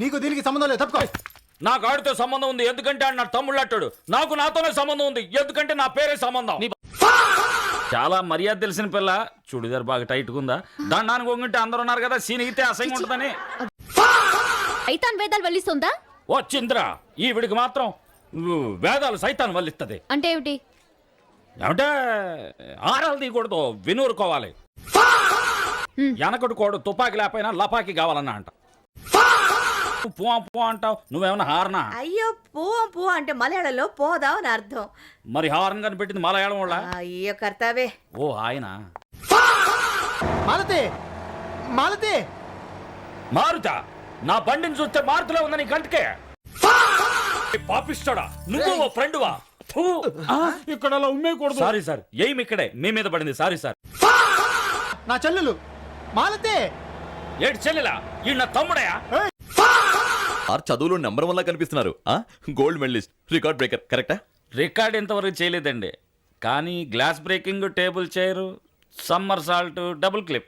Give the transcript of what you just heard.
నీకు దీనికి సంబంధం లేదు, తప్పుకో. నాకు ఆడితో సంబంధం ఉంది ఎందుకంటే ఆయన నా తమ్ముళ్ళు అట్టాడు. నాకు నాతోనే సంబంధం ఉంది ఎందుకంటే నా పేరే సంబంధం. చాలా మర్యాద తెలిసిన పిల్ల, చూడిదారు బాగా టైట్ ఉందా, దండానికి ఒంగితే అందరు ఉన్నారు కదా, సీనిగితే అసహ్యంగా ఉంటుందని. సైతాన్ వేదాలు వల్లిస్తుందా? ఓ చింద్రా, ఈ వీడికి మాత్రం వేదాలు సైతాన్ వల్లిస్తుంది. అంటే ఏమిటి? ఏమంటే ఆరాలు తీయకూడదు, వినూరుకోవాలి. వెనకడు కోడు తుపాకి లేకపోయినా లపాకి కావాలన్నా అంట. పూ పూ అంటావు, నువ్వేమన్నా హార్నా? అయ్యో పూ అంటే మలయాళంలో పోదాం అని అర్థం. మరి హార్న్ కనిపెట్టింది మలయాళం వాళ్ళ? అయ్యో కర్తావే. ఓ ఆయన మాలతి, మాలతి, మారుతా, నా బండిని చూస్తే మారుతులే ఉందని నీ కంటికే. పాపిస్తాడా నువ్వు, ఓ ఫ్రెండ్వా? ఇక్కడ అలా ఉమ్మేయకూడదు. సారీ సార్, ఏం ఇక్కడే మీ మీద పడింది, సారీ సార్. నా చెల్లెలు మాలతి. ఏడు చెల్లెలా? ఈ నా తమ్ముడయా? చదువులో నెంబర్ 1 లా కనిపిస్తున్నారు. గోల్డ్ మెడలిస్ట్, రికార్డ్ బ్రేకర్, కరెక్టా? రికార్డ్ ఇంతవరకు చేయలేదండి, కానీ glass breaking, table chair, summer salt, double clip